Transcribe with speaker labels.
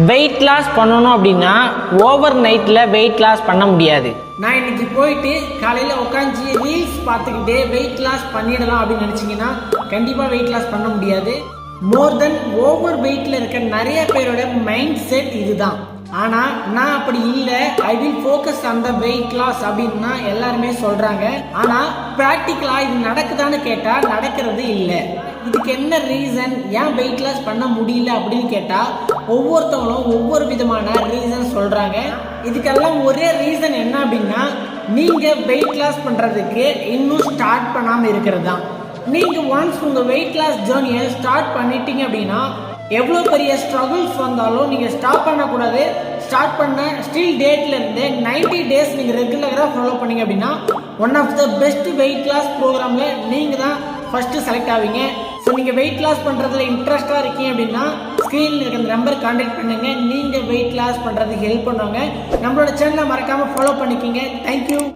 Speaker 1: Weight loss பண்ணணும் அப்படின்னா over நைட்டில் வெயிட் லாஸ் பண்ண முடியாது.
Speaker 2: நான் இன்னைக்கு போயிட்டு காலையில் உட்காந்து ரீல்ஸ் பார்த்துக்கிட்டே வெயிட் லாஸ் பண்ணிடலாம் அப்படின்னு நினச்சிங்கன்னா கண்டிப்பாக வெயிட் லாஸ் பண்ண முடியாது. மோர் தென் ஓவர் வெயிட்டில் இருக்க நிறைய பேரோட மைண்ட் செட் இதுதான். ஆனால் நான் அப்படி இல்லை, ஐ வில் ஃபோக்கஸ் அந்த வெயிட் லாஸ் அப்படின்னு எல்லாருமே சொல்கிறாங்க. ஆனால் ப்ராக்டிக்கலாக இது நடக்குதான்னு கேட்டால் நடக்கிறது இல்லை. இதுக்கு என்ன ரீசன், ஏன் வெயிட் லாஸ் பண்ண முடியல அப்படின்னு கேட்டால் ஒவ்வொருத்தவங்களும் ஒவ்வொரு விதமான ரீசன் சொல்கிறாங்க. இதுக்கெல்லாம் ஒரே ரீசன் என்ன அப்படின்னா, நீங்கள் வெயிட் லாஸ் பண்ணுறதுக்கு இன்னும் ஸ்டார்ட் பண்ணாமல் இருக்கிறது தான். நீங்கள் ஒன்ஸ் உங்கள் வெயிட் லாஸ் ஜேர்னியை ஸ்டார்ட் பண்ணிட்டீங்க அப்படின்னா எவ்வளோ பெரிய ஸ்ட்ரகிள்ஸ் வந்தாலும் நீங்கள் ஸ்டாப் பண்ணக்கூடாது. ஸ்டார்ட் பண்ண ஸ்டில் டேட்லேருந்து 90 days நீங்கள் ரெகுலராக ஃபாலோ பண்ணீங்க அப்படின்னா one of the best weight loss ப்ரோக்ராமில் நீங்கள் தான் ஃபஸ்ட்டு செலக்ட் ஆவீங்க. ஸோ நீங்கள் வெயிட் லாஸ் பண்ணுறதுல இன்ட்ரெஸ்ட்டாக இருக்கீங்க அப்படின்னா ஸ்க்ரீனில் இருக்கிற அந்த நம்பர் கான்டாக்ட் பண்ணுங்கள். நீங்கள் வெயிட் லாஸ் பண்ணுறதுக்கு ஹெல்ப் பண்ணுவாங்க. நம்மளோட சேனலை மறக்காமல் ஃபாலோ பண்ணிக்கிங்க. தேங்க்யூ.